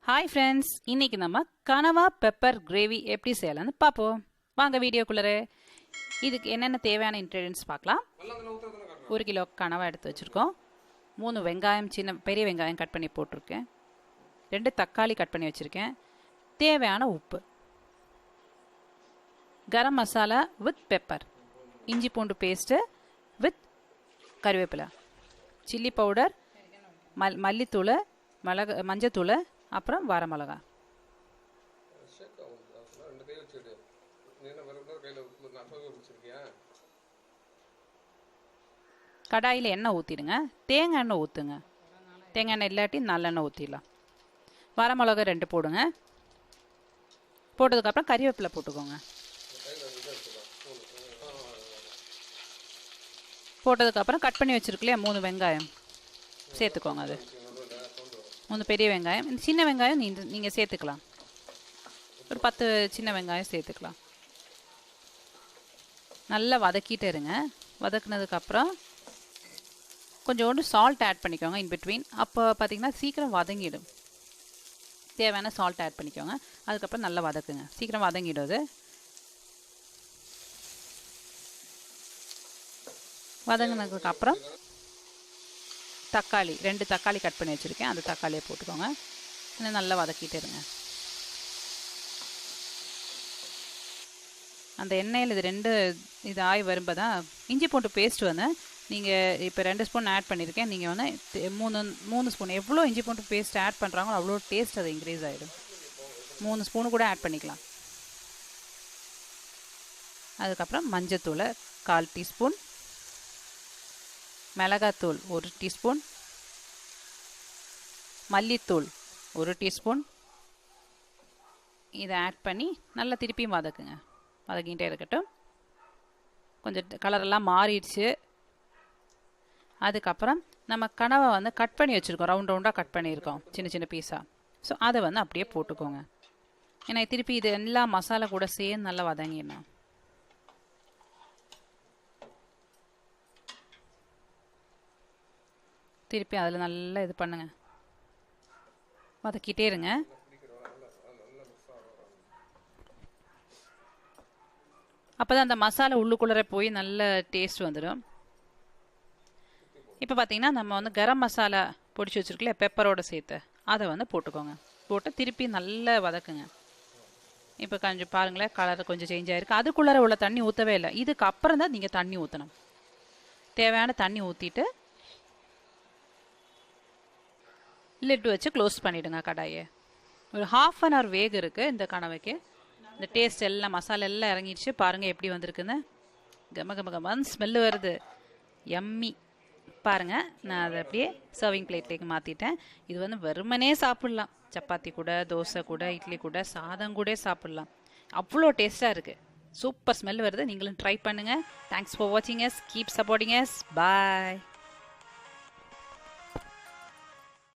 Hi friends, இன்னைக்கு நம்ம கனவா பெப்பர் கிரேவி எப்படி செய்யலாம்னு பார்ப்போம். வாங்க வீடியோக்குள்ளே. இதுக்கு என்னென்ன தேவையான இன்க்ரீடியன்ஸ் பார்க்கலாம். 1 கிலோ கனவா எடுத்து வச்சுருக்கோம். 3 வெங்காயம், பெரிய வெங்காயம் கட் பண்ணி போட்டிருக்கேன். 2 தக்காளி கட் பண்ணி வச்சுருக்கேன். தேவையான உப்பு, கரம் மசாலா வித் பெப்பர், இஞ்சி பூண்டு பேஸ்ட்டு வித் கருவேப்பிலை, சில்லி பவுடர், மல்லித்தூள், மஞ்சத்தூள், அப்புறம் வரமிளகா. கடாயில் எண்ணெய் ஊற்றிடுங்க. தேங்காய் எண்ணெய் ஊற்றுங்க. தேங்காய் எண்ணெய் இல்லாட்டி நல்லெண்ணெய் ஊற்றிடலாம். வரமிளகா 2 போடுங்க. போட்டதுக்கப்புறம் கறிவேப்பிலை போட்டுக்கோங்க. போட்டதுக்கப்புறம் கட் பண்ணி வச்சுருக்கலையா 3 வெங்காயம் சேர்த்துக்கோங்க. அது 3 பெரிய வெங்காயம். சின்ன வெங்காயம் நீங்கள் சேர்த்துக்கலாம். ஒரு 10 சின்ன வெங்காயம் சேர்த்துக்கலாம். நல்லா வதக்கிட்டு இருங்க. வதக்குனதுக்கப்புறம் கொஞ்சோண்டு சால்ட் ஆட் பண்ணிக்கோங்க இன் பிட்வீன். அப்போ பார்த்தீங்கன்னா சீக்கிரம் வதங்கிடும். தேவையான சால்ட் ஆட் பண்ணிக்கோங்க. அதுக்கப்புறம் நல்லா வதக்குங்க. சீக்கிரம் வதங்கிடுது. வதங்கினதுக்கப்புறம் தக்காளி 2 தக்காளி கட் பண்ணி வச்சுருக்கேன். அந்த தக்காளியை போட்டுக்கோங்க. இன்னும் நல்லா வதக்கிட்டு இருங்க. அந்த எண்ணெயில் இது 2 இது ஆகி வரும்போது தான் இஞ்சி பூண்டு பேஸ்ட் வந்து நீங்கள் இப்போ 2 ஸ்பூன் ஆட் பண்ணியிருக்கேன். நீங்கள் வந்து 3 ஸ்பூன் எவ்வளோ இஞ்சி பூண்டு பேஸ்ட் ஆட் பண்ணுறாங்களோ அவ்வளோ டேஸ்ட் அது இன்க்ரீஸ் ஆகிடும். 3 ஸ்பூனு கூட ஆட் பண்ணிக்கலாம். அதுக்கப்புறம் மஞ்சத்தூள் 1/4 டீஸ்பூன், மிளகாத்தூள் 1 டீஸ்பூன், மல்லித்தூள் 1 டீஸ்பூன். இதை ஆட் பண்ணி நல்லா திருப்பியும் வதக்குங்க. வதக்கிட்டே இருக்கட்டும். கொஞ்சம் கலரெல்லாம் மாறிடுச்சு. அதுக்கப்புறம் நம்ம கனவை வந்து கட் பண்ணி வச்சுருக்கோம். ரவுண்டாக கட் பண்ணியிருக்கோம் சின்ன சின்ன பீஸாக. ஸோ அதை வந்து அப்படியே போட்டுக்கோங்க. ஏன்னா திருப்பி இது எல்லா மசாலா கூட சேர்ந்து நல்லா வதங்கிடணும். திருப்பி அதில் நல்லா இது பண்ணுங்க. வதக்கிட்டே இருங்க. அப்போ தான் அந்த மசாலா உள்ளுக்குள்ளே போய் நல்ல டேஸ்ட் வந்துடும். இப்போ பார்த்தீங்கன்னா நம்ம வந்து கரம் மசாலா பொடிச்சு வச்சுருக்கல பெப்பரோடு சேர்த்து அதை வந்து போட்டுக்கோங்க. போட்டு திருப்பி நல்லா வதக்குங்க. இப்போ கொஞ்சம் பாருங்களேன், கலர் கொஞ்சம் சேஞ்ச் ஆகிருக்கு. அதுக்குள்ளே உள்ள தண்ணி ஊற்றவே இல்லை. இதுக்கு அப்புறம் தான் நீங்கள் தண்ணி ஊற்றணும். தேவையான தண்ணி ஊற்றிட்டு லிட் வச்சு க்ளோஸ் பண்ணிவிடுங்க கடாயை. ஒரு 1/2 அன் ஹவர் வேக இருக்குது இந்த கனவைக்கு. இந்த டேஸ்ட் எல்லாம் மசாலா எல்லாம் இறங்கிடுச்சு. பாருங்கள் எப்படி வந்திருக்குன்னு. கமகமகமான ஸ்மெல்லு வருது. யம்மி. பாருங்கள், நான் அதை அப்படியே சர்விங் பிளேட்லேக்கு மாற்றிட்டேன். இது வந்து வெறுமனே சாப்பிட்லாம். சப்பாத்தி கூட, தோசை கூட, இட்லி கூட, சாதம் கூட சாப்பிட்லாம். அவ்வளோ டேஸ்ட்டாக இருக்குது. சூப்பர் ஸ்மெல் வருது. நீங்களும் ட்ரை பண்ணுங்கள். தேங்க்ஸ் ஃபார் வாட்சிங் அஸ். Keep supporting us. பாய்.